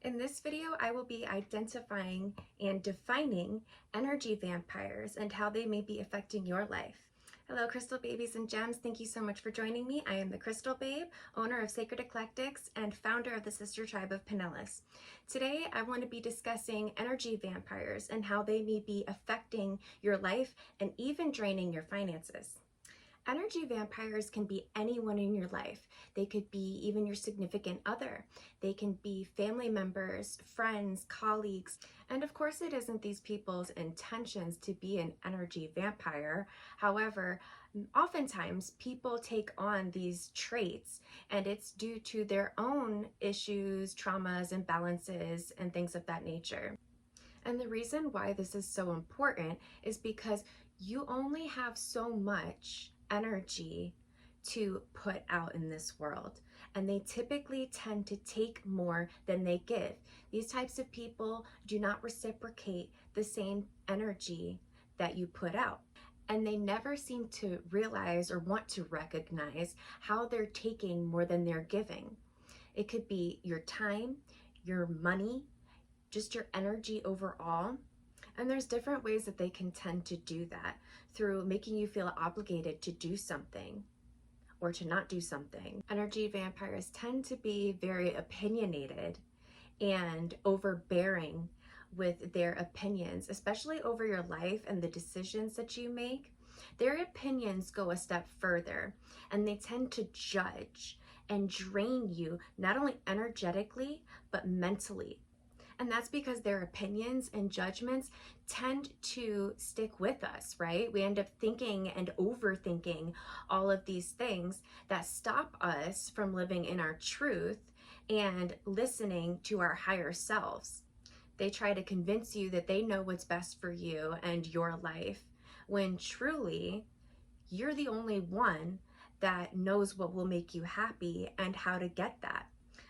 In this video, I will be identifying and defining energy vampires and how they may be affecting your life. Hello, Crystal Babies and Gems. Thank you so much for joining me. I am the Crystal Babe, owner of Sacred Eclectics and founder of the Sister Tribe of Pinellas. Today, I want to be discussing energy vampires and how they may be affecting your life and even draining your finances. Energy vampires can be anyone in your life. They could be even your significant other. They can be family members, friends, colleagues. And of course, it isn't these people's intentions to be an energy vampire. However, oftentimes people take on these traits and it's due to their own issues, traumas, imbalances, and things of that nature. And the reason why this is so important is because you only have so much energy to put out in this world. And they typically tend to take more than they give. These types of people do not reciprocate the same energy that you put out. And they never seem to realize or want to recognize how they're taking more than they're giving. It could be your time, your money, just your energy overall. And there's different ways that they can tend to do that through making you feel obligated to do something or to not do something. Energy vampires tend to be very opinionated and overbearing with their opinions, especially over your life and the decisions that you make. Their opinions go a step further and they tend to judge and drain you, not only energetically, but mentally. And that's because their opinions and judgments tend to stick with us, right? We end up thinking and overthinking all of these things that stop us from living in our truth and listening to our higher selves. They try to convince you that they know what's best for you and your life, when truly you're the only one that knows what will make you happy and how to get that.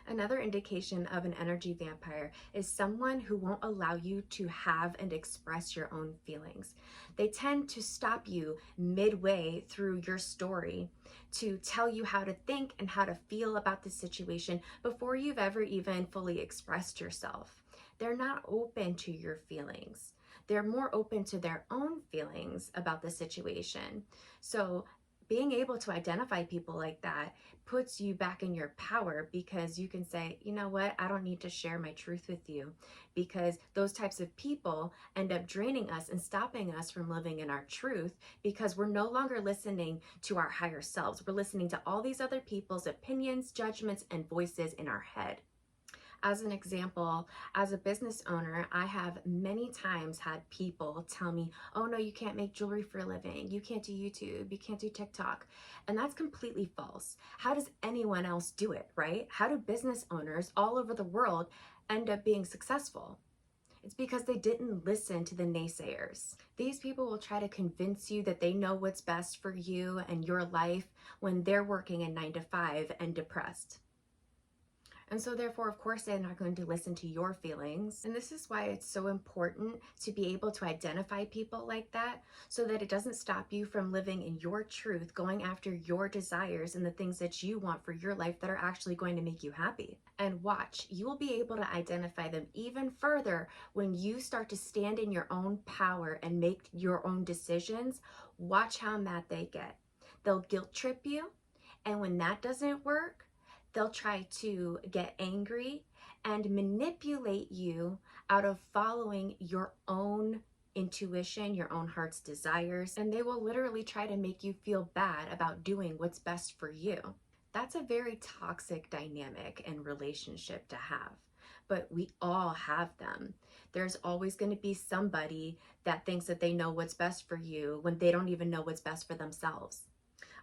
Another indication of an energy vampire is someone who won't allow you to have and express your own feelings. They tend to stop you midway through your story to tell you how to think and how to feel about the situation before you've ever even fully expressed yourself. They're not open to your feelings. They're more open to their own feelings about the situation. So being able to identify people like that puts you back in your power, because you can say, you know what, I don't need to share my truth with you, because those types of people end up draining us and stopping us from living in our truth, because we're no longer listening to our higher selves. We're listening to all these other people's opinions, judgments, and voices in our head. As an example, as a business owner, I have many times had people tell me, oh no, you can't make jewelry for a living. You can't do YouTube. You can't do TikTok. And that's completely false. How does anyone else do it, right? How do business owners all over the world end up being successful? It's because they didn't listen to the naysayers. These people will try to convince you that they know what's best for you and your life when they're working a 9 to 5 and depressed. And so therefore, of course, they're not going to listen to your feelings. And this is why it's so important to be able to identify people like that, so that it doesn't stop you from living in your truth, going after your desires and the things that you want for your life that are actually going to make you happy. And watch, you will be able to identify them even further when you start to stand in your own power and make your own decisions. Watch how mad they get. They'll guilt trip you. And when that doesn't work, they'll try to get angry and manipulate you out of following your own intuition, your own heart's desires, and they will literally try to make you feel bad about doing what's best for you. That's a very toxic dynamic and relationship to have, but we all have them. There's always going to be somebody that thinks that they know what's best for you when they don't even know what's best for themselves.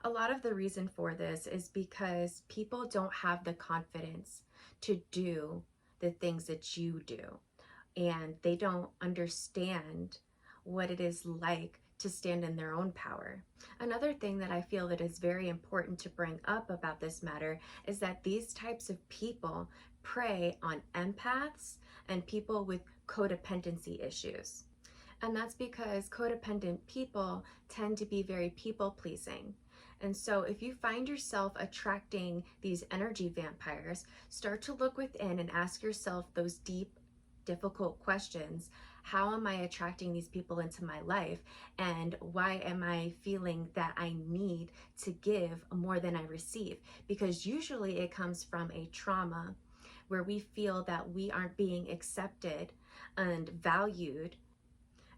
A lot of the reason for this is because people don't have the confidence to do the things that you do, and they don't understand what it is like to stand in their own power. Another thing that I feel that is very important to bring up about this matter is that these types of people prey on empaths and people with codependency issues. And that's because codependent people tend to be very people pleasing. And so if you find yourself attracting these energy vampires, start to look within and ask yourself those deep, difficult questions. How am I attracting these people into my life? And why am I feeling that I need to give more than I receive? Because usually it comes from a trauma where we feel that we aren't being accepted and valued.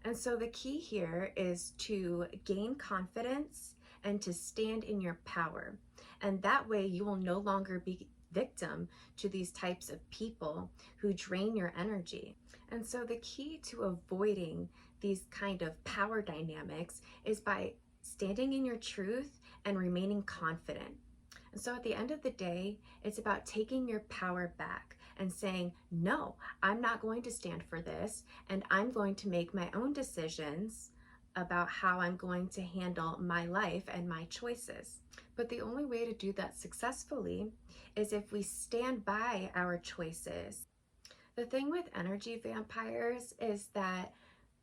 And so the key here is to gain confidence and to stand in your power. And that way you will no longer be victim to these types of people who drain your energy. And so the key to avoiding these kind of power dynamics is by standing in your truth and remaining confident. And so at the end of the day, it's about taking your power back and saying, no, I'm not going to stand for this, and I'm going to make my own decisions about how I'm going to handle my life and my choices. But the only way to do that successfully is if we stand by our choices. The thing with energy vampires is that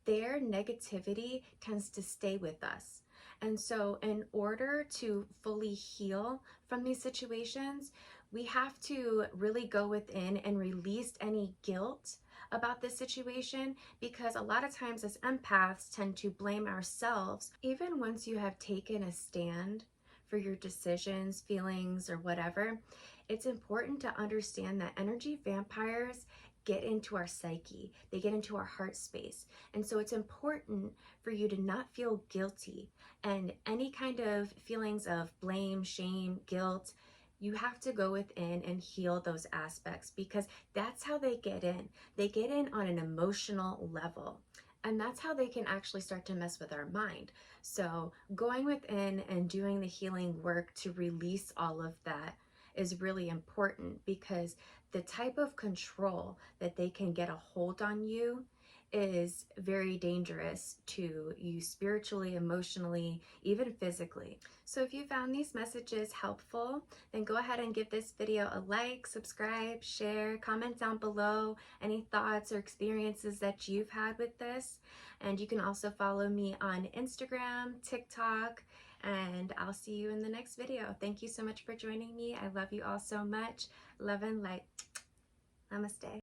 their negativity tends to stay with us. And so in order to fully heal from these situations, we have to really go within and release any guilt about this situation, because a lot of times as empaths tend to blame ourselves. Even once you have taken a stand for your decisions, feelings, or whatever, it's important to understand that energy vampires get into our psyche, they get into our heart space. And so it's important for you to not feel guilty, and any kind of feelings of blame, shame, guilt, you have to go within and heal those aspects, because that's how they get in. They get in on an emotional level. And that's how they can actually start to mess with our mind. So going within and doing the healing work to release all of that is really important, because the type of control that they can get a hold on you is very dangerous to you spiritually, emotionally, even physically. So if you found these messages helpful, then go ahead and give this video a like, subscribe, share, comment down below any thoughts or experiences that you've had with this. And you can also follow me on Instagram, TikTok, and I'll see you in the next video. Thank you so much for joining me. I love you all so much. Love and light. Namaste.